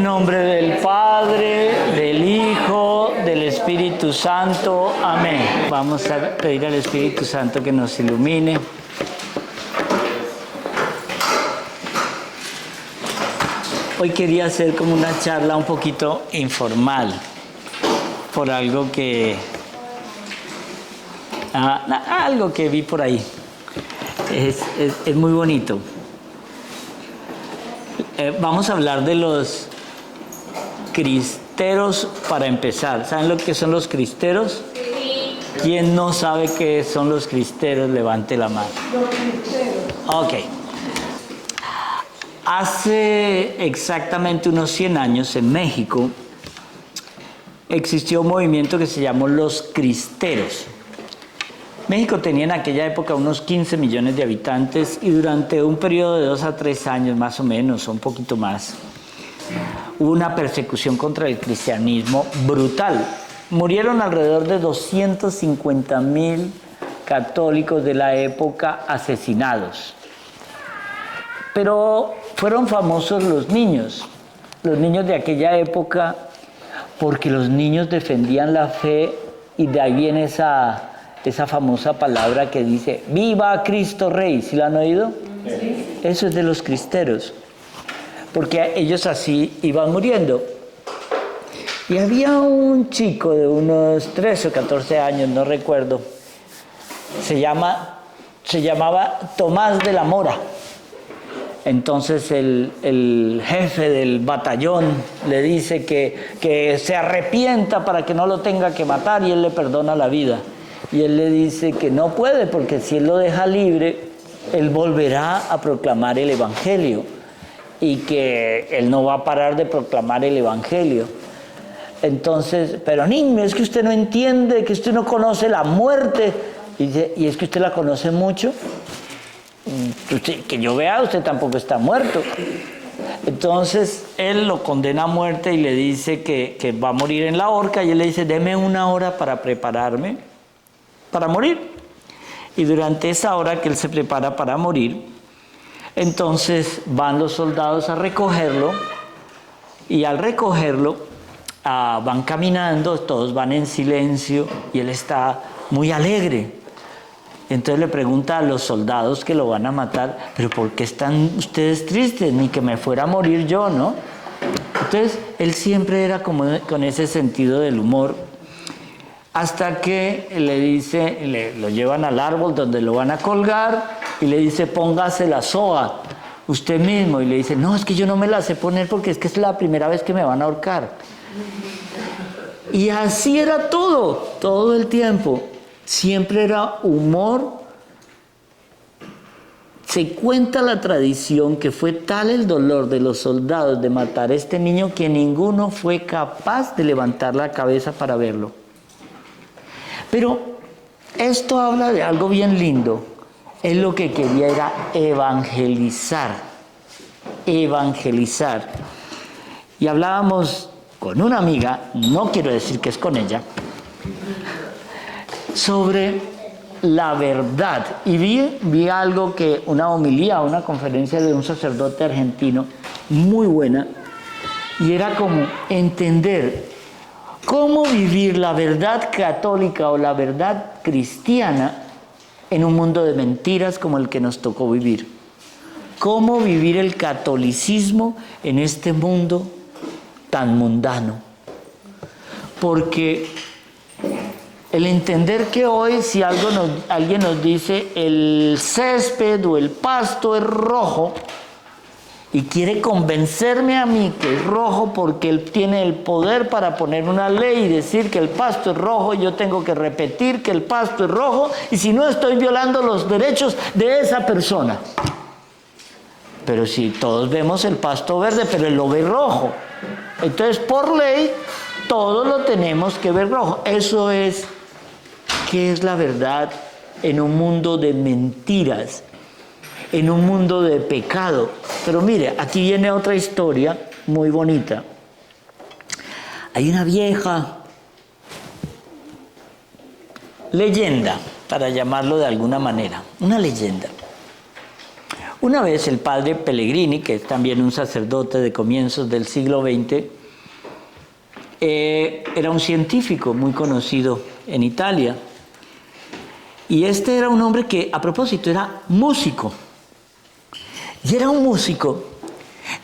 nombre del Padre, del Hijo, del Espíritu Santo. Amén. Vamos a pedir al Espíritu Santo que nos ilumine. Hoy quería hacer como una charla un poquito informal, por algo que vi por ahí. Es muy bonito. Vamos a hablar de los cristeros para empezar. ¿Saben lo que son los cristeros? Sí. ¿Quién no sabe qué son los cristeros? Levante la mano. Los cristeros. Ok. Hace exactamente unos 100 años en México existió un movimiento que se llamó los cristeros. México tenía en aquella época unos 15 millones de habitantes y durante un periodo de 2 a 3 años más o menos, o un poquito más, hubo una persecución contra el cristianismo brutal. Murieron alrededor de 250,000 católicos de la época asesinados. Pero fueron famosos los niños de aquella época, porque los niños defendían la fe y de ahí viene esa famosa palabra que dice ¡Viva Cristo Rey! ¿Sí la han oído? Sí. Eso es de los cristeros, porque ellos así iban muriendo. Y había un chico de unos 13 o 14 años, no recuerdo, se llamaba Tomás de la Mora. Entonces el jefe del batallón le dice que se arrepienta para que no lo tenga que matar y él le perdona la vida. Y él le dice que no puede, porque si él lo deja libre, él volverá a proclamar el Evangelio y que él no va a parar de proclamar el Evangelio. Entonces, pero niño, es que usted no entiende, que usted no conoce la muerte. Y dice, ¿y es que usted la conoce mucho? Que yo vea, usted tampoco está muerto. Entonces él lo condena a muerte y le dice que va a morir en la horca, y él le dice, deme 1 hora para prepararme para morir. Y durante esa hora que él se prepara para morir, entonces van los soldados a recogerlo, y al recogerlo van caminando, todos van en silencio y él está muy alegre. Entonces le pregunta a los soldados que lo van a matar, pero ¿por qué están ustedes tristes? Ni que me fuera a morir yo, ¿no? Entonces él siempre era como con ese sentido del humor, hasta que le dice, lo llevan al árbol donde lo van a colgar y le dice, póngase la soga usted mismo, y le dice, no, es que yo no me la sé poner porque es que es la primera vez que me van a ahorcar. Y así era todo el tiempo. Siempre era humor. Se cuenta la tradición que fue tal el dolor de los soldados de matar a este niño que ninguno fue capaz de levantar la cabeza para verlo. Pero esto habla de algo bien lindo. Él lo que quería era evangelizar. Y hablábamos con una amiga, no quiero decir que es con ella, sobre la verdad. Y vi algo una homilía, una conferencia de un sacerdote argentino muy buena, y era como entender cómo vivir la verdad católica o la verdad cristiana en un mundo de mentiras como el que nos tocó vivir. Cómo vivir el catolicismo en este mundo tan mundano. Porque el entender que hoy si alguien nos dice el césped o el pasto es rojo y quiere convencerme a mí que es rojo porque él tiene el poder para poner una ley y decir que el pasto es rojo, yo tengo que repetir que el pasto es rojo, y si no estoy violando los derechos de esa persona. Pero si todos vemos el pasto verde, pero él lo ve rojo, entonces por ley todos lo tenemos que ver rojo. Eso es, ¿qué es la verdad en un mundo de mentiras? En un mundo de pecado. Pero mire, aquí viene otra historia muy bonita. Hay una vieja leyenda, para llamarlo de alguna manera, una leyenda. Una vez el padre Pellegrini, que es también un sacerdote de comienzos del siglo XX, era un científico muy conocido en Italia. Y este era un hombre que, a propósito, era músico. Y era un músico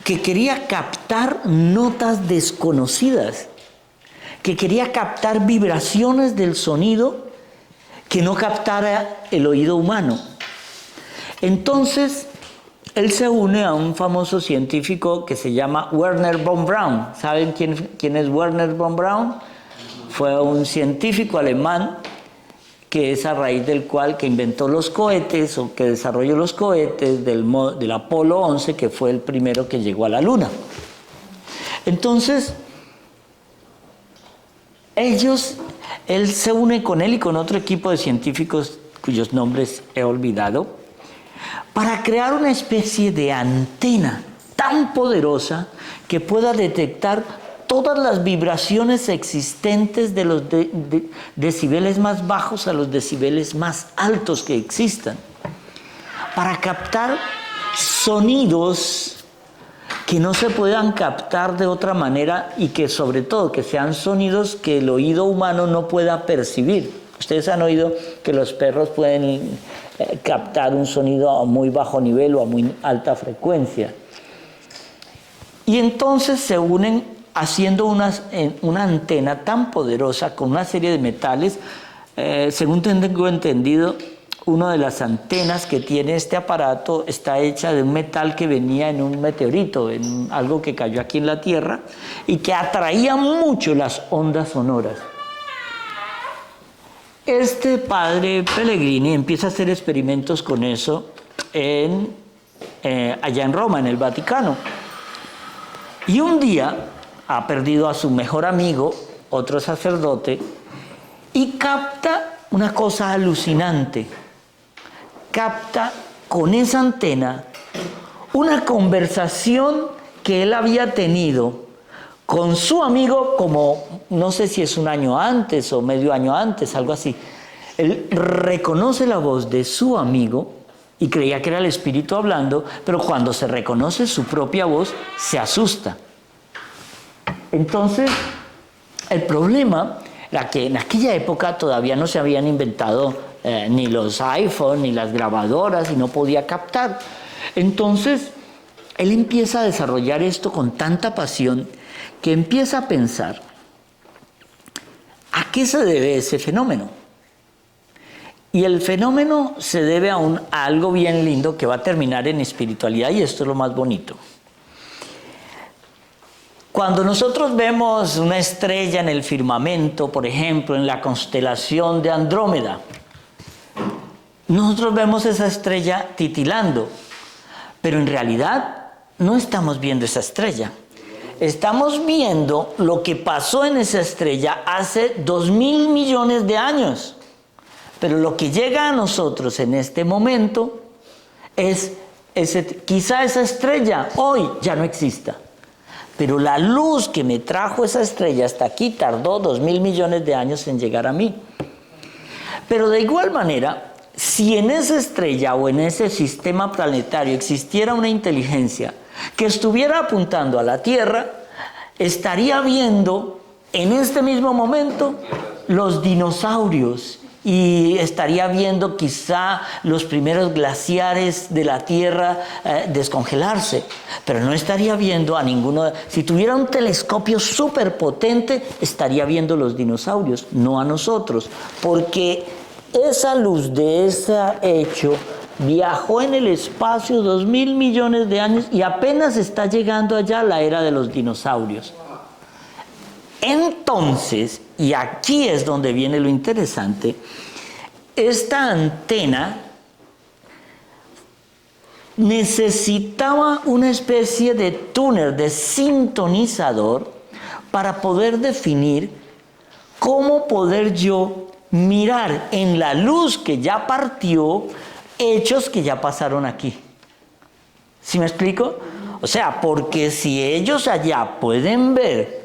que quería captar notas desconocidas, que quería captar vibraciones del sonido que no captara el oído humano. Entonces, él se une a un famoso científico que se llama Wernher von Braun. ¿Saben quién es Wernher von Braun? Fue un científico alemán que es a raíz del cual que inventó los cohetes o que desarrolló los cohetes del Apolo 11, que fue el primero que llegó a la Luna. Entonces, él se une con él y con otro equipo de científicos cuyos nombres he olvidado, para crear una especie de antena tan poderosa que pueda detectar todas las vibraciones existentes de los decibeles más bajos a los decibeles más altos que existan, para captar sonidos que no se puedan captar de otra manera y que sobre todo que sean sonidos que el oído humano no pueda percibir. Ustedes han oído que los perros pueden captar un sonido a muy bajo nivel o a muy alta frecuencia. Y entonces se unen haciendo una antena tan poderosa con una serie de metales. Según tengo entendido, una de las antenas que tiene este aparato está hecha de un metal que venía en un meteorito, en algo que cayó aquí en la Tierra y que atraía mucho las ondas sonoras. Este padre Pellegrini empieza a hacer experimentos con eso allá en Roma, en el Vaticano. Y un día ha perdido a su mejor amigo, otro sacerdote, y capta una cosa alucinante. Capta con esa antena una conversación que él había tenido con su amigo como, no sé si es un año antes o medio año antes, algo así. Él reconoce la voz de su amigo y creía que era el espíritu hablando, pero cuando se reconoce su propia voz, se asusta. Entonces, el problema era que en aquella época todavía no se habían inventado ni los iPhone, ni las grabadoras, y no podía captar. Entonces, él empieza a desarrollar esto con tanta pasión que empieza a pensar, ¿a qué se debe ese fenómeno? Y el fenómeno se debe a algo bien lindo que va a terminar en espiritualidad, y esto es lo más bonito. Cuando nosotros vemos una estrella en el firmamento, por ejemplo, en la constelación de Andrómeda, nosotros vemos esa estrella titilando, pero en realidad no estamos viendo esa estrella. Estamos viendo lo que pasó en esa estrella hace 2.000 millones de años. Pero lo que llega a nosotros en este momento es, quizá esa estrella hoy ya no exista. Pero la luz que me trajo esa estrella hasta aquí tardó 2.000 millones de años en llegar a mí. Pero de igual manera, si en esa estrella o en ese sistema planetario existiera una inteligencia que estuviera apuntando a la Tierra, estaría viendo en este mismo momento los dinosaurios y estaría viendo quizá los primeros glaciares de la Tierra descongelarse, pero no estaría viendo a ninguno. Si tuviera un telescopio súper potente, estaría viendo los dinosaurios, no a nosotros, porque esa luz de ese hecho viajó en el espacio 2.000 millones de años y apenas está llegando allá la era de los dinosaurios. Entonces, y aquí es donde viene lo interesante, esta antena necesitaba una especie de túnel, de sintonizador, para poder definir cómo poder yo mirar en la luz que ya partió hechos que ya pasaron aquí. ¿Sí me explico? O sea, porque si ellos allá pueden ver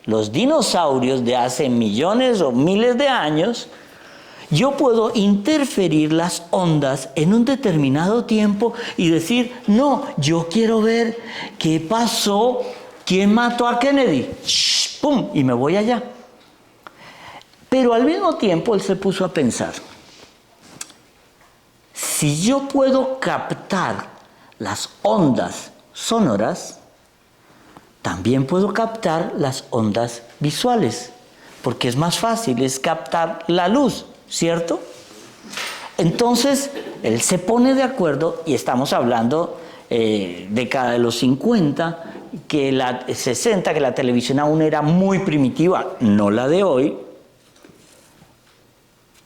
los dinosaurios de hace millones o miles de años, Yo puedo interferir las ondas en un determinado tiempo y decir, no, yo quiero ver qué pasó, quién mató a Kennedy. ¡Shh! ¡Pum! Y me voy allá. Pero al mismo tiempo él se puso a pensar, si yo puedo captar las ondas sonoras, también puedo captar las ondas visuales, porque es más fácil, es captar la luz, ¿cierto? Entonces, él se pone de acuerdo, y estamos hablando década de los 50, 60, que la televisión aún era muy primitiva, no la de hoy,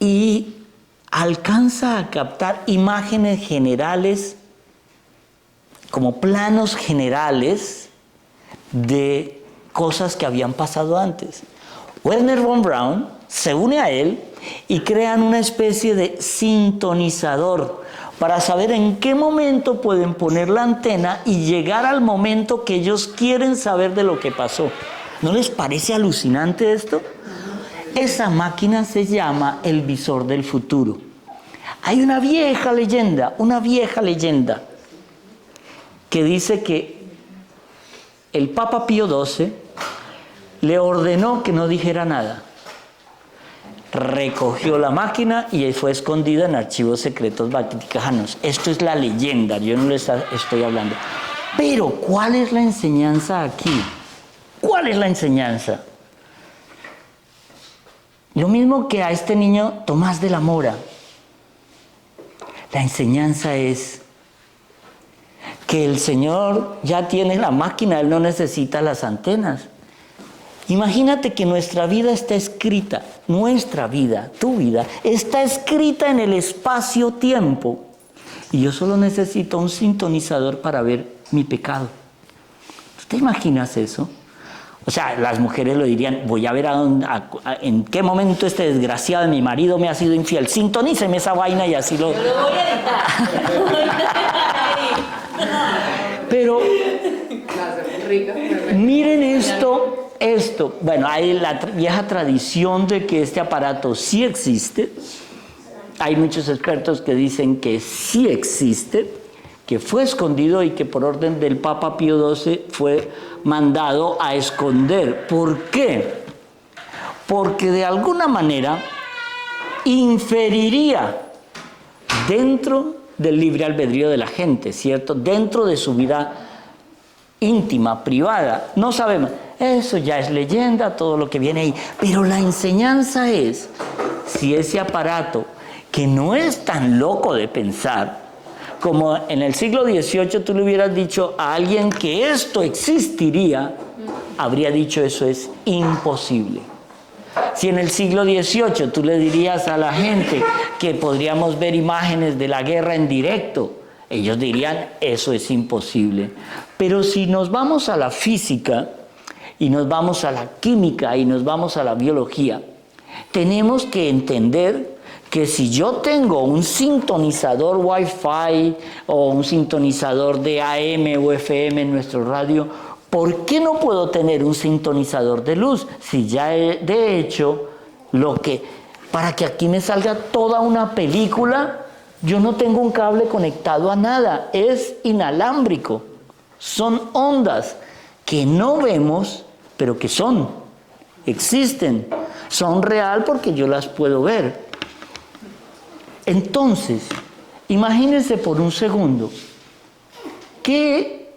y alcanza a captar imágenes generales, como planos generales de cosas que habían pasado antes. Wernher von Braun se une a él y crean una especie de sintonizador para saber en qué momento pueden poner la antena y llegar al momento que ellos quieren saber de lo que pasó. ¿No les parece alucinante esto? Esa máquina se llama el visor del futuro. Hay una vieja leyenda que dice que el Papa Pío XII le ordenó que no dijera nada. Recogió la máquina y fue escondida en archivos secretos vaticanos. Esto es la leyenda, yo no les estoy hablando. Pero, ¿cuál es la enseñanza aquí? ¿Cuál es la enseñanza? Lo mismo que a este niño Tomás de la Mora. La enseñanza es que el Señor ya tiene la máquina, Él no necesita las antenas. Imagínate que nuestra vida está escrita, nuestra vida, tu vida, está escrita en el espacio-tiempo. Y yo solo necesito un sintonizador para ver mi pecado. ¿Tú te imaginas eso? O sea, las mujeres lo dirían, voy a ver en qué momento este desgraciado de mi marido me ha sido infiel. Sintoníceme esa vaina y así lo... Yo lo voy a editar. Pero miren esto. Bueno, hay la vieja tradición de que este aparato sí existe. Hay muchos expertos que dicen que sí existe, que fue escondido y que por orden del Papa Pío XII fue mandado a esconder. ¿Por qué? Porque de alguna manera inferiría dentro del libre albedrío de la gente, ¿cierto? Dentro de su vida íntima, privada. No sabemos. Eso ya es leyenda, todo lo que viene ahí. Pero la enseñanza es, si ese aparato, que no es tan loco de pensar, como en el siglo XVIII tú le hubieras dicho a alguien que esto existiría, habría dicho eso es imposible. Si en el siglo XVIII tú le dirías a la gente que podríamos ver imágenes de la guerra en directo, ellos dirían eso es imposible. Pero si nos vamos a la física y nos vamos a la química y nos vamos a la biología, tenemos que entender que si yo tengo un sintonizador Wi-Fi o un sintonizador de AM o FM en nuestro radio, ¿por qué no puedo tener un sintonizador de luz? Si ya he de hecho para que aquí me salga toda una película, yo no tengo un cable conectado a nada, es inalámbrico. Son ondas que no vemos, pero que existen. Son real porque yo las puedo ver. Entonces, imagínense por un segundo que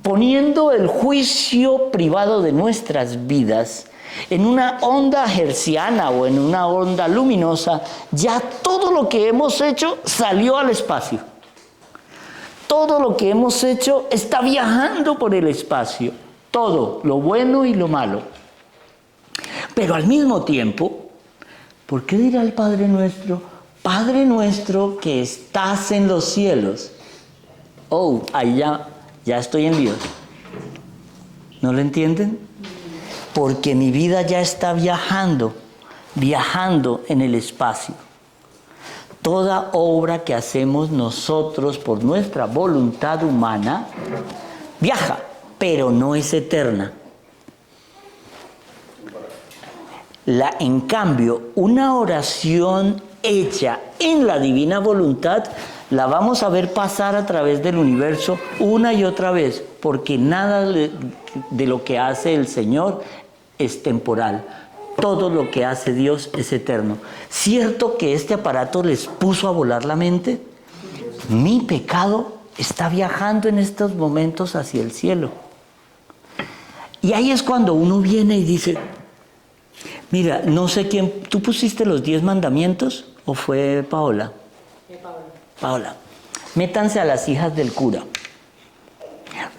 poniendo el juicio privado de nuestras vidas en una onda hertziana o en una onda luminosa, ya todo lo que hemos hecho salió al espacio. Todo lo que hemos hecho está viajando por el espacio. Todo, lo bueno y lo malo. Pero al mismo tiempo, ¿por qué dirá el Padre Nuestro? Padre nuestro que estás en los cielos. Oh, ahí ya estoy en Dios. ¿No lo entienden? Porque mi vida ya está viajando en el espacio. Toda obra que hacemos nosotros por nuestra voluntad humana viaja, pero no es eterna. En cambio, una oración hecha en la divina voluntad, la vamos a ver pasar a través del universo una y otra vez, porque nada de lo que hace el Señor es temporal. Todo lo que hace Dios es eterno. ¿Cierto que este aparato les puso a volar la mente? Mi pecado está viajando en estos momentos hacia el cielo. Y ahí es cuando uno viene y dice, mira, no sé quién, ¿tú pusiste los 10 mandamientos o fue Paola? Paola, métanse a las hijas del cura.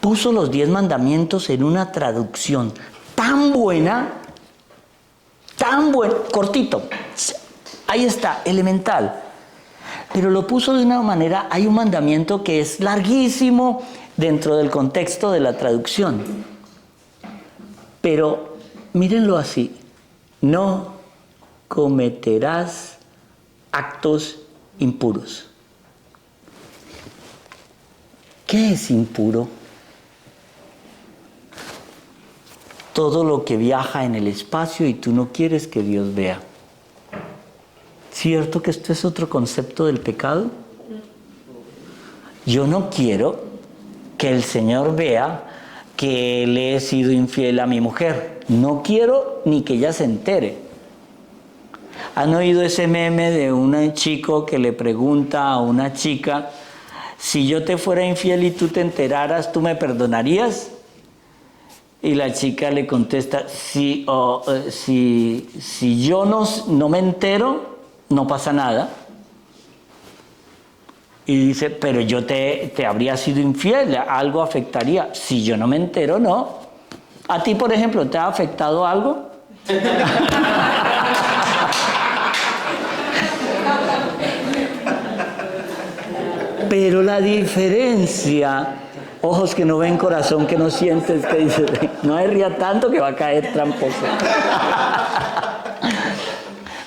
Puso los 10 mandamientos en una traducción tan buena, cortito. Ahí está, elemental. Pero lo puso de una manera, hay un mandamiento que es larguísimo dentro del contexto de la traducción. Pero mírenlo así, no cometerás actos impuros. ¿Qué es impuro? Todo lo que viaja en el espacio y tú no quieres que Dios vea. ¿Cierto que esto es otro concepto del pecado? Yo no quiero que el Señor vea que le he sido infiel a mi mujer. No quiero ni que ella se entere. ¿Han oído ese meme de un chico que le pregunta a una chica, si yo te fuera infiel y tú te enteraras, ¿tú me perdonarías? Y la chica le contesta, si yo no me entero, no pasa nada. Y dice, pero yo te habría sido infiel, algo afectaría. Si yo no me entero, no. ¿A ti, por ejemplo, te ha afectado algo? Pero la diferencia, ojos que no ven, corazón que no sientes, que dice, no ría tanto que va a caer tramposo.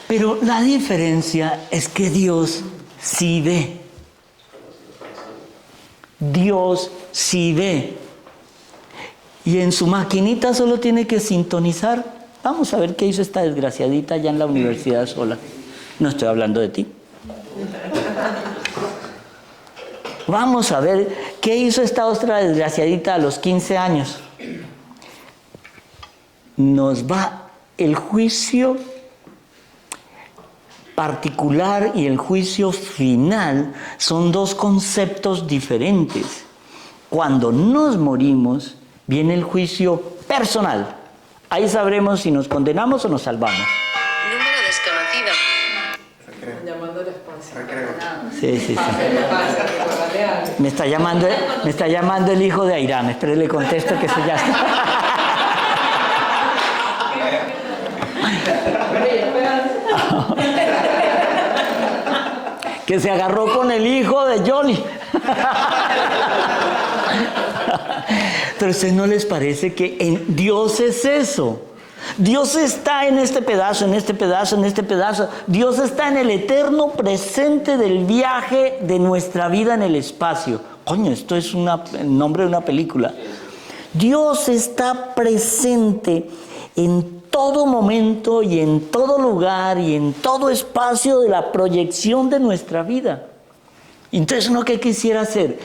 Pero la diferencia es que Dios sí ve. Dios sí ve. Y en su maquinita solo tiene que sintonizar. Vamos a ver qué hizo esta desgraciadita allá en la universidad sola. No estoy hablando de ti. Vamos a ver qué hizo esta otra desgraciadita a los 15 años. Nos va el juicio particular y el juicio final son dos conceptos diferentes. Cuando nos morimos, viene el juicio personal. Ahí sabremos si nos condenamos o nos salvamos. Número desconocido. Llamando al espacio. Sí. Me está llamando el hijo de Airán. Espere, le contesto que eso ya está. Que se agarró con el hijo de Johnny. Pero a ustedes no les parece que en Dios es eso. Dios está en este pedazo, en este pedazo, en este pedazo. Dios está en el eterno presente del viaje de nuestra vida en el espacio. Coño, esto es el nombre de una película. Dios está presente en todo momento y en todo lugar y en todo espacio de la proyección de nuestra vida. Entonces, ¿uno qué quisiera hacer?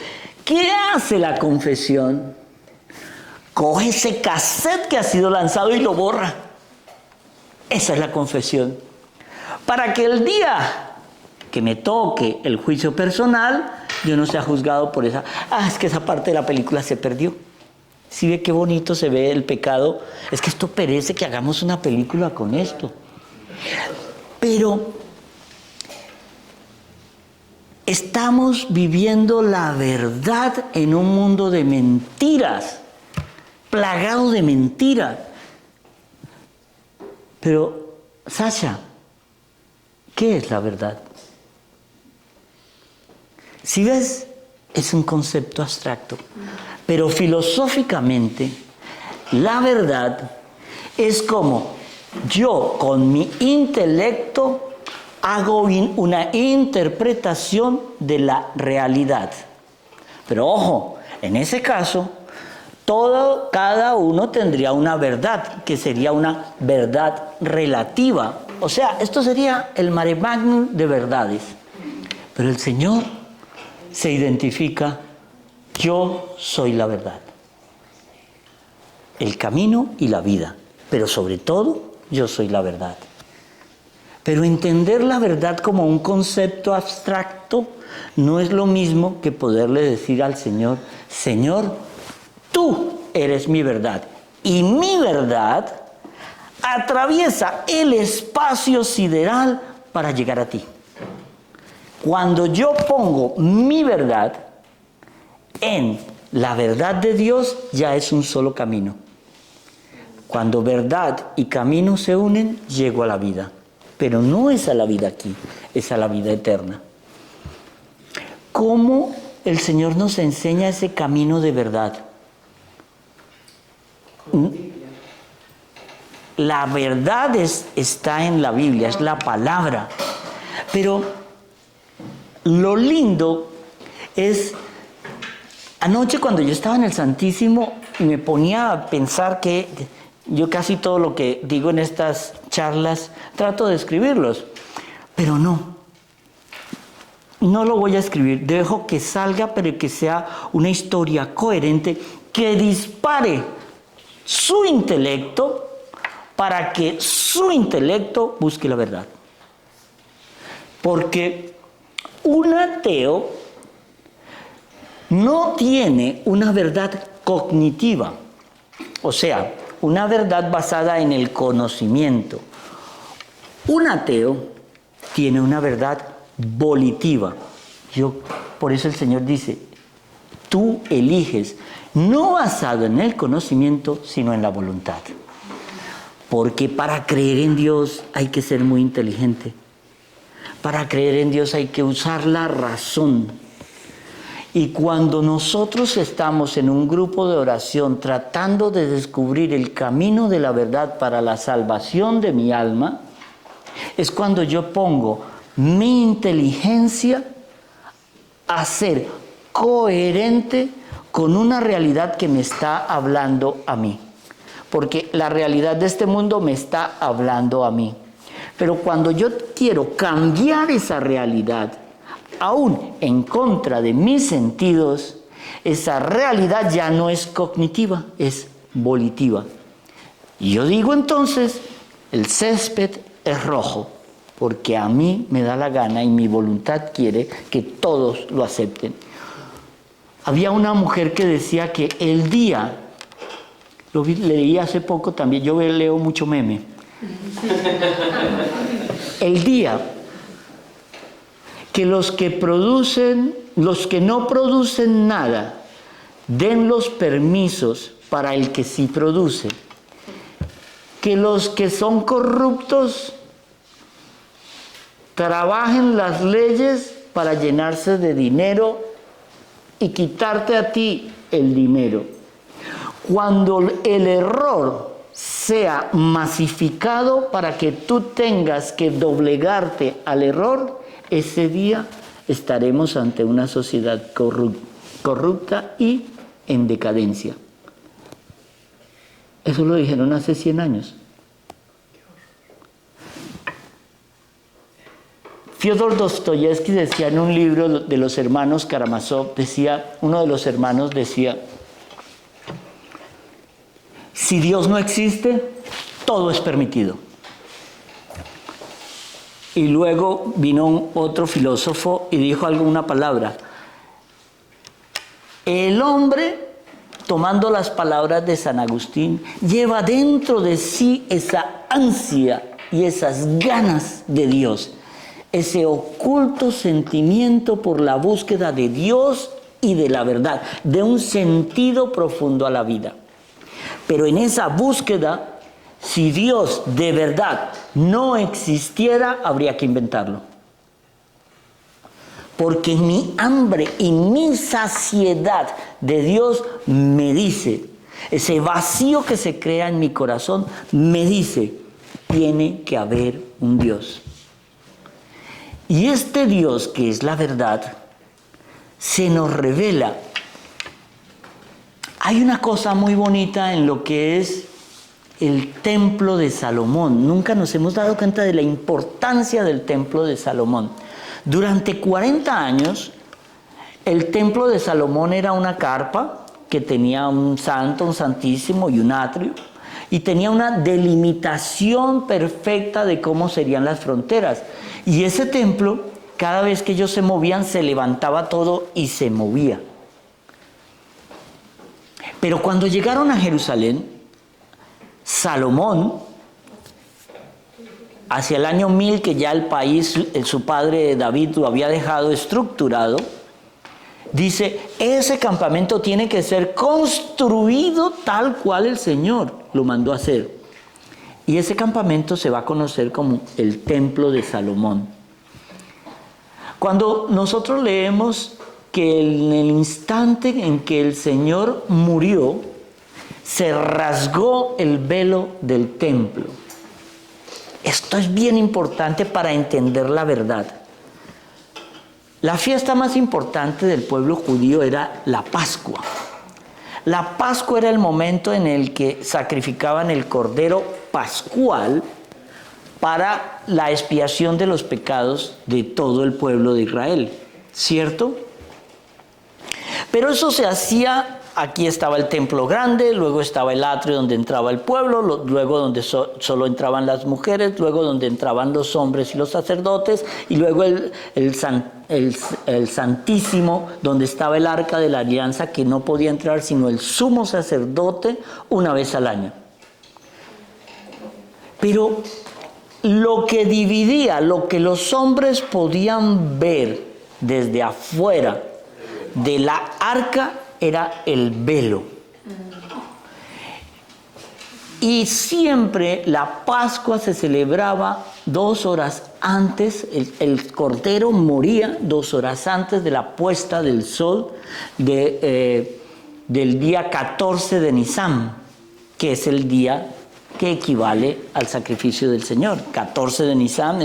¿Qué hace la confesión? Coge ese cassette que ha sido lanzado y lo borra. Esa es la confesión. Para que el día que me toque el juicio personal, yo no sea juzgado por esa... es que esa parte de la película se perdió. ¿Sí ve qué bonito se ve el pecado? Es que esto merece que hagamos una película con esto. Pero estamos viviendo la verdad en un mundo de mentiras, plagado de mentiras. Pero, Sasha, ¿qué es la verdad? Si ves, es un concepto abstracto. Pero filosóficamente, la verdad es como yo con mi intelecto hago una interpretación de la realidad. Pero ojo, en ese caso, Cada uno tendría una verdad, que sería una verdad relativa. O sea, esto sería el mare magnum de verdades. Pero el Señor se identifica: yo soy la verdad, el camino y la vida, pero sobre todo, yo soy la verdad. Pero entender la verdad como un concepto abstracto no es lo mismo que poderle decir al Señor: Señor, tú eres mi verdad, y mi verdad atraviesa el espacio sideral para llegar a ti. Cuando yo pongo mi verdad en la verdad de Dios, ya es un solo camino. Cuando verdad y camino se unen, llego a la vida. Pero no es a la vida aquí, es a la vida eterna. ¿Cómo el Señor nos enseña ese camino de verdad? La verdad está en la Biblia, es la palabra. Pero lo lindo es, anoche cuando yo estaba en el Santísimo y me ponía a pensar que yo casi todo lo que digo en estas charlas trato de escribirlos, pero no lo voy a escribir, dejo que salga, pero que sea una historia coherente que dispare su intelecto para que su intelecto busque la verdad. Porque un ateo no tiene una verdad cognitiva, o sea, una verdad basada en el conocimiento. Un ateo tiene una verdad volitiva. Por eso el Señor dice: tú eliges, no basado en el conocimiento, sino en la voluntad. Porque para creer en Dios hay que ser muy inteligente. Para creer en Dios hay que usar la razón. Y cuando nosotros estamos en un grupo de oración tratando de descubrir el camino de la verdad para la salvación de mi alma, es cuando yo pongo mi inteligencia a ser coherente con una realidad que me está hablando a mí. Porque la realidad de este mundo me está hablando a mí. Pero cuando yo quiero cambiar esa realidad, aún en contra de mis sentidos, esa realidad ya no es cognitiva, es volitiva. Y yo digo entonces, el césped es rojo, porque a mí me da la gana y mi voluntad quiere que todos lo acepten. Había una mujer que decía que el día, leí hace poco también, yo leo mucho meme, el día que los que no producen nada, den los permisos para el que sí produce. Que los que son corruptos trabajen las leyes para llenarse de dinero y quitarte a ti el dinero. Cuando el error sea masificado para que tú tengas que doblegarte al error, ese día estaremos ante una sociedad corrupta y en decadencia. Eso lo dijeron hace 100 años. Fyodor Dostoyevsky decía en un libro de los hermanos Karamazov, uno de los hermanos decía: si Dios no existe, todo es permitido. Y luego vino otro filósofo y dijo una palabra. El hombre, tomando las palabras de San Agustín, lleva dentro de sí esa ansia y esas ganas de Dios, ese oculto sentimiento por la búsqueda de Dios y de la verdad, de un sentido profundo a la vida. Pero en esa búsqueda, si Dios de verdad no existiera, habría que inventarlo. Porque mi hambre y mi saciedad de Dios me dice, ese vacío que se crea en mi corazón, me dice, tiene que haber un Dios. Y este Dios, que es la verdad, se nos revela Hay una cosa muy bonita en lo que es el templo de Salomón. Nunca nos hemos dado cuenta de la importancia del templo de Salomón. Durante 40 años, el templo de Salomón era una carpa que tenía un santo, un santísimo y un atrio, y tenía una delimitación perfecta de cómo serían las fronteras. Y ese templo, cada vez que ellos se movían, se levantaba todo y se movía. Pero cuando llegaron a Jerusalén, Salomón, hacia el año 1000, que ya el país, su padre David lo había dejado estructurado, dice, ese campamento tiene que ser construido tal cual el Señor lo mandó a hacer. Y ese campamento se va a conocer como el Templo de Salomón. Cuando nosotros leemos que en el instante en que el Señor murió, se rasgó el velo del templo. Esto es bien importante para entender la verdad. La fiesta más importante del pueblo judío era la Pascua. La Pascua era el momento en el que sacrificaban el cordero pascual para la expiación de los pecados de todo el pueblo de Israel, ¿cierto? Pero eso se hacía, aquí estaba el templo grande, luego estaba el atrio donde entraba el pueblo, luego donde solo entraban las mujeres, luego donde entraban los hombres y los sacerdotes, y luego el Santísimo, donde estaba el arca de la alianza, que no podía entrar sino el sumo sacerdote una vez al año. Pero lo que dividía, lo que los hombres podían ver desde afuera de la arca, era el velo. Y siempre la Pascua se celebraba 2 horas antes, el cordero moría 2 horas antes de la puesta del sol del día 14 de Nisán, que es el día que equivale al sacrificio del Señor. 14 de Nisán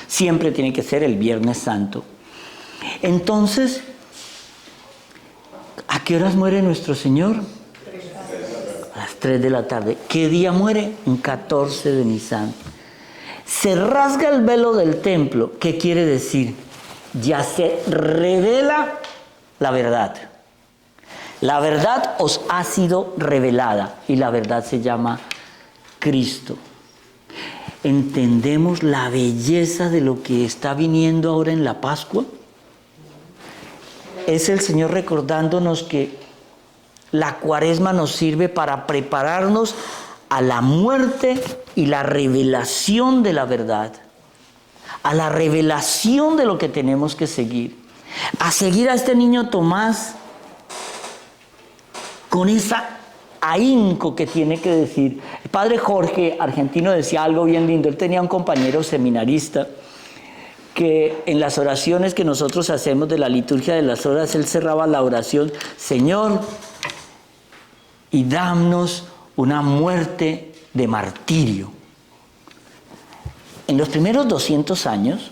siempre tiene que ser el Viernes Santo. Entonces, ¿a qué horas muere nuestro Señor? A las 3 de la tarde. ¿Qué día muere? Un 14 de Nisán. Se rasga el velo del templo. ¿Qué quiere decir? Ya se revela la verdad. La verdad os ha sido revelada y la verdad se llama Cristo. ¿Entendemos la belleza de lo que está viniendo ahora en la Pascua? Es el Señor recordándonos que la Cuaresma nos sirve para prepararnos a la muerte y la revelación de la verdad, a la revelación de lo que tenemos que seguir, a seguir a este niño Tomás con esa ahínco que tiene que decir. El padre Jorge, argentino, decía algo bien lindo. Él tenía un compañero seminarista que en las oraciones que nosotros hacemos de la liturgia de las horas, él cerraba la oración: Señor, y danos una muerte de martirio. En los primeros 200 años,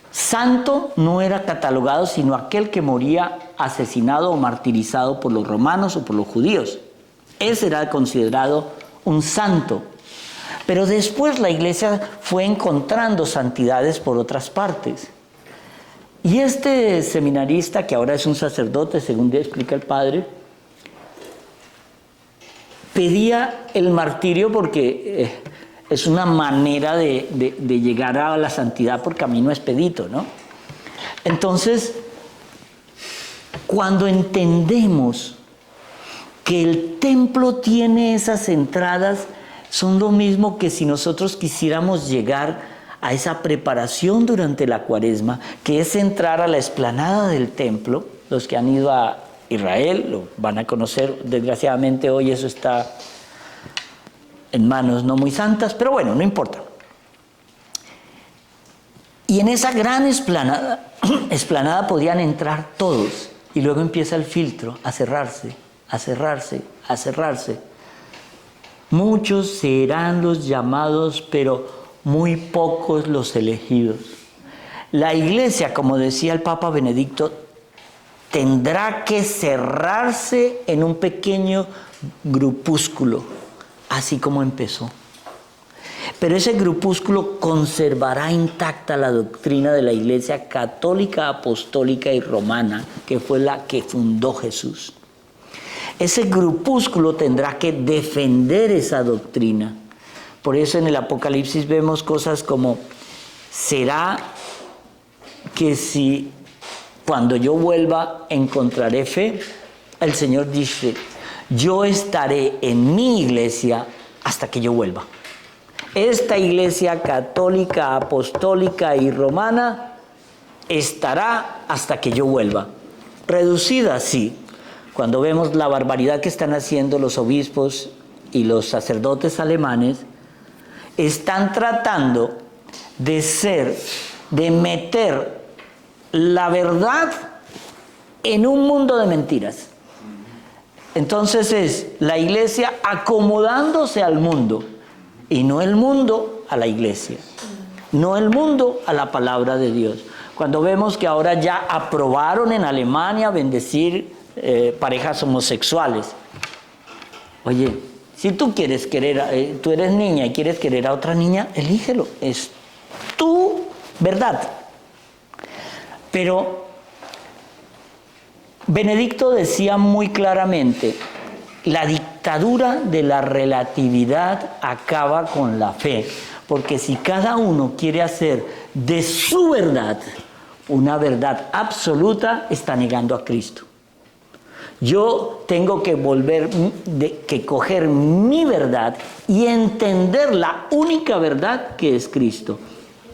santo no era catalogado sino aquel que moría asesinado o martirizado por los romanos o por los judíos. Ese era considerado un santo. Pero después la iglesia fue encontrando santidades por otras partes. Y este seminarista, que ahora es un sacerdote, según explica el padre, pedía el martirio porque es una manera de llegar a la santidad por camino expedito, ¿no? Entonces, cuando entendemos que el templo tiene esas entradas, son lo mismo que si nosotros quisiéramos llegar a esa preparación durante la Cuaresma, que es entrar a la explanada del templo. Los que han ido a Israel lo van a conocer. Desgraciadamente hoy eso está en manos no muy santas, pero bueno, no importa. Y en esa gran explanada podían entrar todos, y luego empieza el filtro a cerrarse, a cerrarse, a cerrarse. Muchos serán los llamados, pero muy pocos los elegidos. La iglesia, como decía el Papa Benedicto, tendrá que cerrarse en un pequeño grupúsculo, así como empezó. Pero ese grupúsculo conservará intacta la doctrina de la Iglesia católica, apostólica y romana, que fue la que fundó Jesús. Ese grupúsculo tendrá que defender esa doctrina. Por eso en el Apocalipsis vemos cosas como: ¿será que si cuando yo vuelva encontraré fe? El Señor dice: yo estaré en mi iglesia hasta que yo vuelva. Esta iglesia católica, apostólica y romana estará hasta que yo vuelva. Reducida, sí. Cuando vemos la barbaridad que están haciendo los obispos y los sacerdotes alemanes, están tratando de meter la verdad en un mundo de mentiras. Entonces es la iglesia acomodándose al mundo, y no el mundo a la iglesia, no el mundo a la palabra de Dios. Cuando vemos que ahora ya aprobaron en Alemania bendecir parejas homosexuales. Oye, si tú quieres querer, tú eres niña y quieres querer a otra niña, elígelo, es tu verdad. Pero Benedicto decía muy claramente: la dictadura de la relatividad acaba con la fe, porque si cada uno quiere hacer de su verdad una verdad absoluta, está negando a Cristo. Yo tengo que que coger mi verdad y entender la única verdad que es Cristo.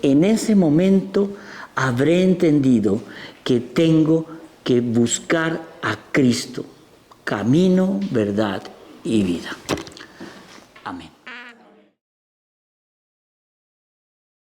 En ese momento habré entendido que tengo que buscar a Cristo, camino, verdad y vida. Amén.